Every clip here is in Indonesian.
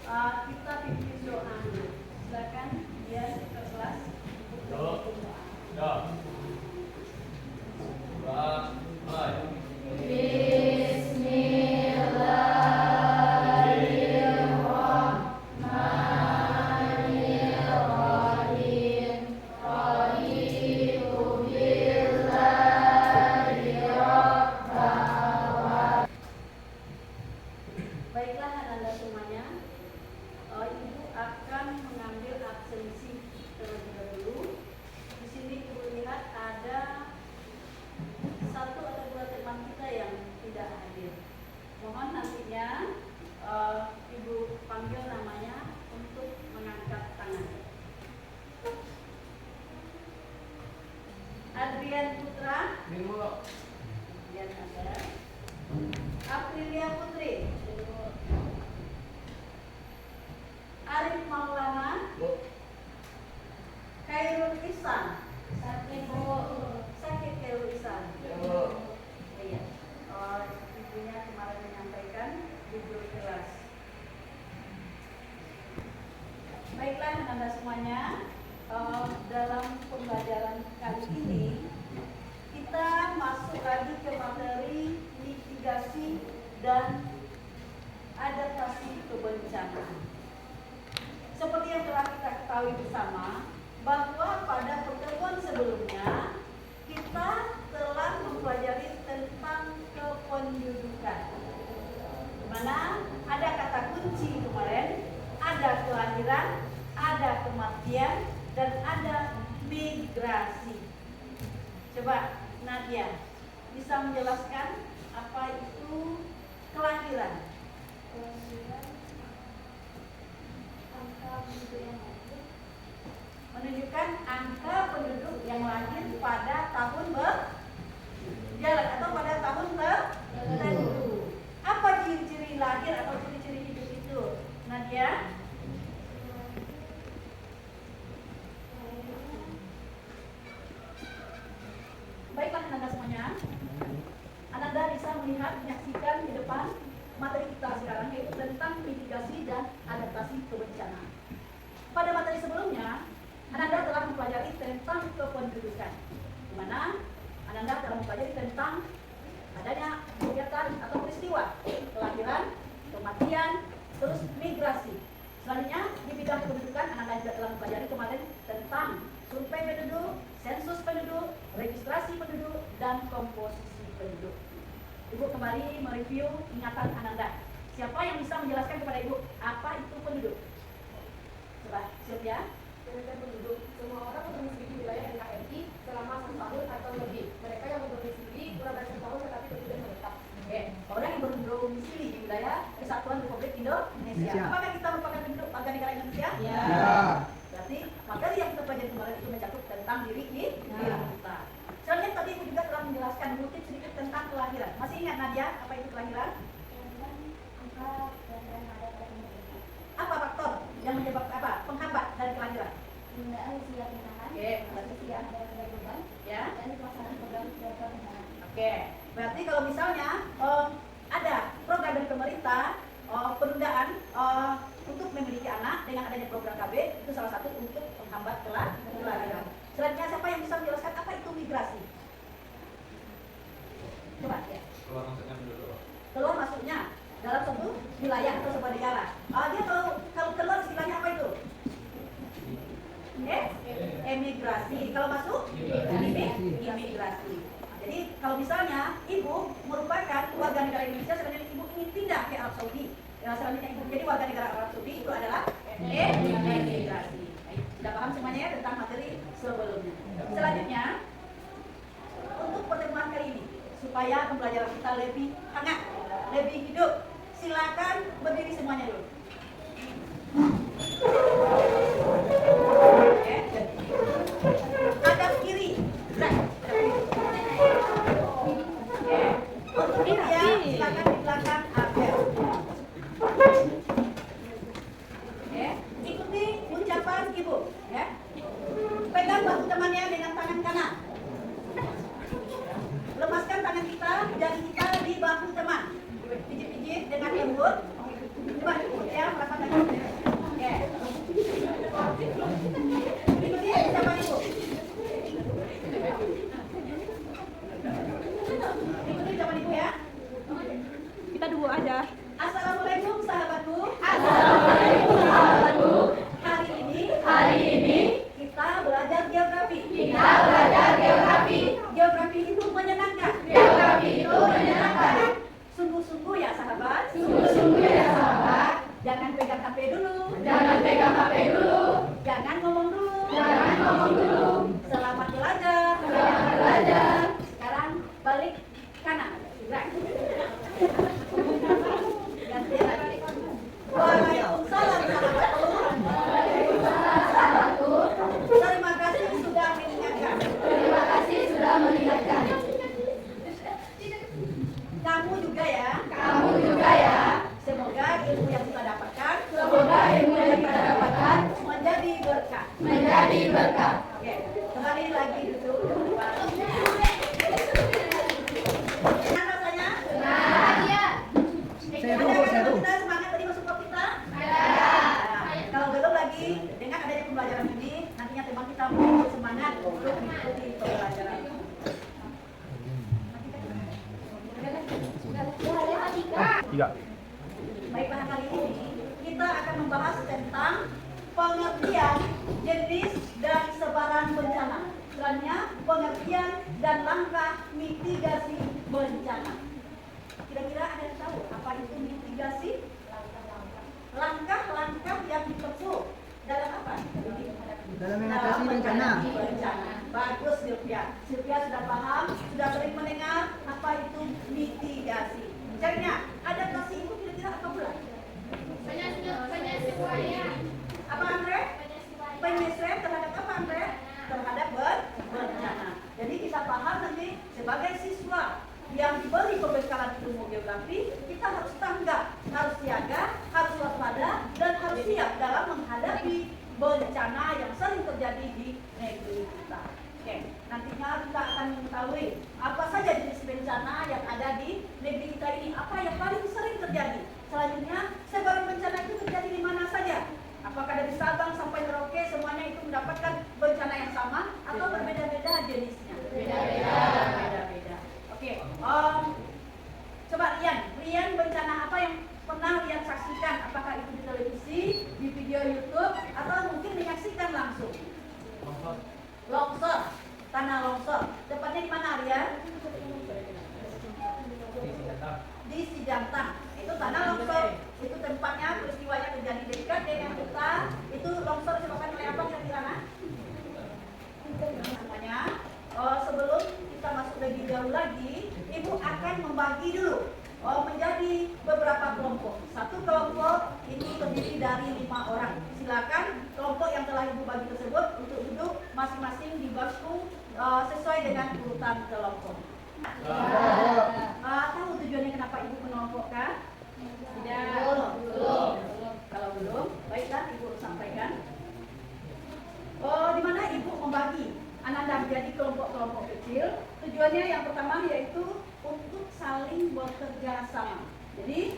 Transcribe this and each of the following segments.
kita pimpin doa. Silakan dia ke kelas untuk doa. Baiklah anak-anak semuanya, Ibu akan mengambil absensi terlebih dahulu. Di sini Ibu lihat ada 1 atau 2 teman kita yang tidak hadir. Mohon nantinya Ibu panggil namanya untuk mengangkat tangan. Adrian Putra. Adrian ada. Aprilia Putri. Arif Maulana. Khairul Ihsan. Sakit Khairul Ihsan. Iya. Ibunya kemarin menyampaikan gugur keras. Baiklah anak-anak semuanya, dalam pembelajaran kali ini kita masuk lagi ke materi mitigasi dan adaptasi kebencanaan. Seperti yang telah kita ketahui bersama, bahwa pada pertemuan sebelumnya kita telah mempelajari tentang kependudukan, di mana ada kata kunci kemarin, ada kelahiran, ada kematian, dan ada migrasi. Coba Nadia bisa menjelaskan apa itu kelahiran? Menunjukkan angka penduduk yang lahir pada tahun berjalan atau pada tahun tertentu. Apa ciri-ciri lahir atau ciri-ciri hidup itu, Nadia? Baiklah anak-anak semuanya, Anda bisa melihat, menyaksikan di depan materi kita sekarang, yaitu tentang mitigasi dan adaptasi kebencanaan. Pada materi sebelumnya, Anda telah mempelajari tentang kependudukan, di mana Anda telah mempelajari tentang adanya kegiatan atau peristiwa kelahiran, kematian, terus migrasi. Selanjutnya di bidang kependudukan Anda juga telah mempelajari kemarin tentang survei penduduk, sensus penduduk, registrasi penduduk, dan komposisi penduduk. Ibu kembali mereview ingatan Ananda. Siapa yang bisa menjelaskan kepada Ibu apa itu penduduk? Coba, Sylvia. Penduduk semua orang berdomisili di wilayah NKRI selama 1 tahun atau lebih. Mereka yang berdomisili kurang dari 1 tahun tetapi kemudian menetap. Orang yang berdomisili di wilayah Kesatuan Republik Indonesia. Apakah kita merupakan penduduk warga negara Indonesia? Ya. Berarti materi yang kita pelajari kemarin itu mencakup tentang diri kita. Selanjutnya tadi Ibu juga telah menjelaskan mengutip sedikit tentang kelahiran. Masih ingat Nadia apa itu kelahiran? Apa faktor yang menyebabkan apa? Penghambat dari kelahiran? Penundaan usia pernikahan. Berarti usia ada beban. Ya. Dan pelaksanaan program pernikahan. Berarti kalau misalnya ada program dari pemerintah penundaan untuk memiliki anak dengan adanya program KB, itu salah satu untuk menghambat kelahiran. Selanjutnya siapa yang bisa menjelaskan apa itu migrasi? Coba ya. Keluar masuknya dalam suatu wilayah atau sebuah negara. Dia kalau keluar istilahnya apa itu? Emigrasi. Kalau masuk? Imigrasi. Jadi kalau misalnya Ibu merupakan warga negara Indonesia, sebenarnya Ibu ingin pindah ke Arab Saudi. Selanjutnya Ibu menjadi warga negara Arab Saudi, itu adalah emigrasi. Sudah paham semuanya ya tentang materi sebelumnya. Selanjutnya, untuk pertemuan kali ini, supaya pembelajaran kita lebih hangat, lebih hidup, silakan berdiri semuanya dulu. Hadap kiri. Untuk dia, silakan di belakang Abel. Ikuti ucapan Ibu, ya. Pegang bahu temannya dengan tangan kanan. Lepaskan tangan kita, jari kita di bawah. Selamat belajar. Selamat belajar. Sekarang balik kanan. Gerak. Gantian lagi. Waalaikumsalam warahmatullahi. Terima kasih sudah mengingatkan. Terima kasih sudah mengingatkan. Kamu juga ya. Kamu juga ya. Semoga ilmu yang kita dapatkan. Semoga ilmu yang kita dapatkan menjadi berkah. Menjadi berkah. Oke, kembali lagi duduk. Senang rasanya? Senang. Iya. Kita semangat tadi masuk kelompok kita? Ada. Kalau belum lagi, dengan adanya pembelajaran ini, nantinya teman kita menjadi semangat untuk mengikuti pembelajaran. Tiga. Baiklah, kali ini kita akan membahas tentang pengertian, jenis, dan sebaran bencana. Selanjutnya, pengertian dan langkah mitigasi bencana. Kira-kira ada yang tahu apa itu mitigasi? Langkah-langkah yang ditempuh dalam apa? Dalam mengatasi bencana. Bagus, Sylvia. Sylvia sudah paham, sudah sering mendengar apa itu mitigasi. Caranya, adaptasi itu kira-kira apa pula? Penyesuaian. Apa, Andre? Penyesuaian terhadap apa, Andre? Terhadap bencana. Jadi kita paham nanti sebagai siswa yang diberi pembekalan ilmu geografi, kita harus tanggap, harus siaga, harus waspada, dan harus siap dalam menghadapi bencana yang sering terjadi di negeri kita. Oke, nantinya kita akan mengetahui apa saja jenis bencana yang ada di negeri kita ini, apa yang paling sering terjadi. Selanjutnya, sebaran bencana itu terjadi di mana saja? Apakah dari Sabang sampai Merauke semuanya itu mendapatkan bencana yang sama atau berbeda-beda jenisnya? Beda-beda. Oke, coba Rian bencana apa yang pernah Rian saksikan? Apakah itu di televisi, di video YouTube, atau mungkin menyaksikan langsung? Longsor, tanah longsor. Tepatnya di mana, Rian? Di Sijantang. Itu tanah longsor. Itu tempatnya peristiwanya terjadi dekat dengan kita. Itu longsor disebabkan oleh apa kira-kira? Namanya. Sebelum kita masuk lebih jauh lagi, Ibu akan membagi dulu menjadi beberapa kelompok. Satu kelompok ini terdiri dari 5 orang. Silakan kelompok yang telah Ibu bagi tersebut untuk duduk masing-masing di bangku sesuai dengan urutan kelompok. Tahu tujuannya kenapa Ibu mengelompokkan? Tidak. Belum. Kalau belum, baiklah Ibu sampaikan. Di mana Ibu membagi anak-anak menjadi kelompok-kelompok kecil. Tujuannya yang pertama yaitu untuk saling bekerja sama. Jadi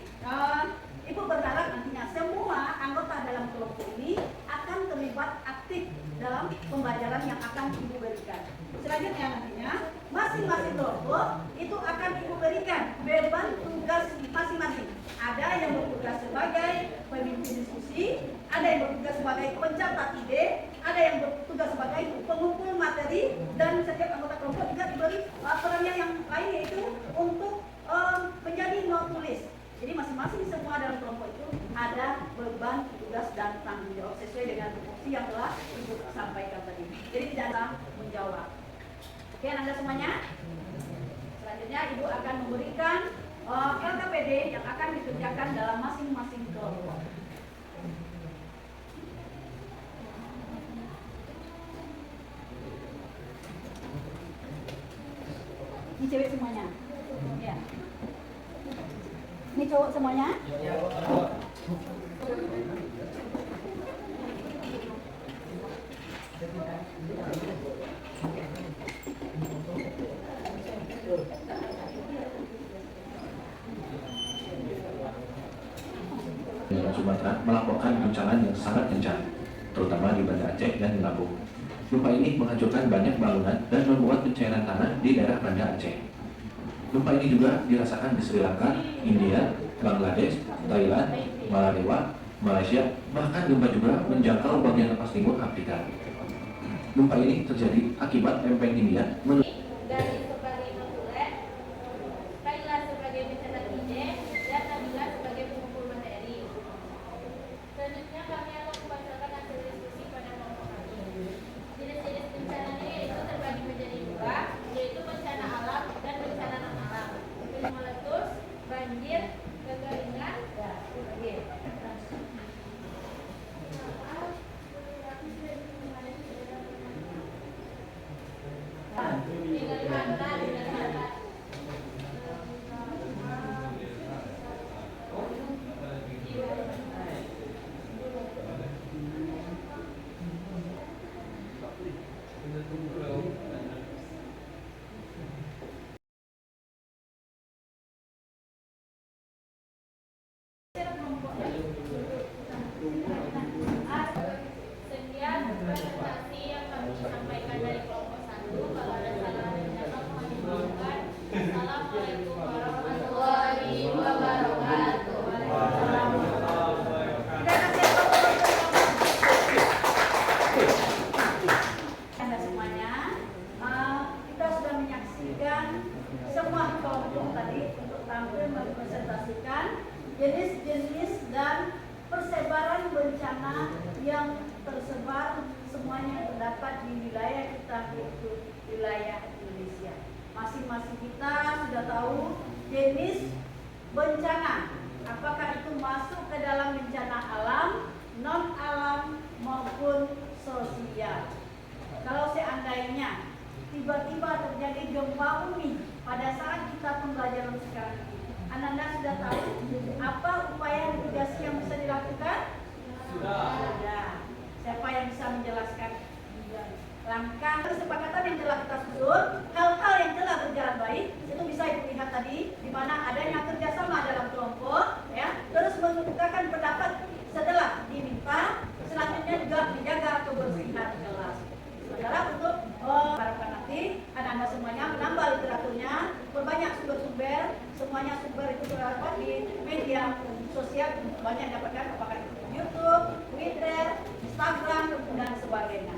Ibu berharap nantinya semua anggota dalam kelompok ini akan terlibat aktif dalam pembelajaran yang akan Ibu berikan. Selanjutnya nantinya masing-masing kelompok itu akan Ibu berikan beban tugas masing-masing. Ada yang bertugas sebagai pemimpin diskusi, ada yang bertugas sebagai pencatat ide, ada yang bertugas sebagai pengumpul materi, dan setiap anggota kelompok juga diberi perannya yang lain yaitu untuk menjadi not tulis. Jadi masing-masing semua dalam kelompok itu ada beban, tugas, dan tanggung jawab sesuai dengan tupoksi yang telah Ibu sampaikan tadi. Jadi tidak ada menjawab. Oke, Anda semuanya? Selanjutnya Ibu akan memberikan LKPD yang akan dikerjakan dalam masing-masing kelompok. Ini cewek semuanya? Ya. Ini cowok semuanya? Sumatera melaporkan guncangan yang sangat kencang, terutama di Banda Aceh dan di Lampung. Gempa ini menghancurkan banyak bangunan dan membuat pencairan tanah di daerah Banda Aceh. Gempa ini juga dirasakan di Sri Lanka, India, Bangladesh, Thailand, Maladewa, Malaysia, bahkan gempa juga menjangkau bagian lepas timur Afrika. Gempa ini terjadi akibat lempeng India Dari sebagai konsulen, Kaila sebagai pencatat ide, dan Nabila sebagai pengumpul materi. Selanjutnya kami akan membacakan hasil diskusi pada kelompok kami. Jenis-jenis jenis-jenis dan persebaran bencana yang tersebar semuanya terdapat di wilayah kita, yaitu wilayah Indonesia. Masing-masing kita sudah tahu jenis bencana, apakah itu masuk ke dalam bencana alam, non alam maupun sosial. Kalau seandainya tiba-tiba terjadi gempa bumi pada saat kita pembelajaran sekarang ini, Anda sudah tahu apa upaya mitigasi yang bisa dilakukan? Sudah. Siapa yang bisa menjelaskan langkah kesepakatan yang telah kita susun, hal-hal yang telah berjalan baik, itu bisa Ibu lihat tadi, di mana adanya kerjasama dalam kelompok, ya, terus mengemukakan pendapat setelah diminta, selanjutnya juga menjaga kebersihan kelas. Sementara untuk harapan nanti anak-anak semuanya menambah literaturnya, perbanyak sumber-sumber, semuanya sumber itu terdapat di media sosial, banyak dapatkan apakah itu YouTube, Twitter, Instagram dan sebagainya.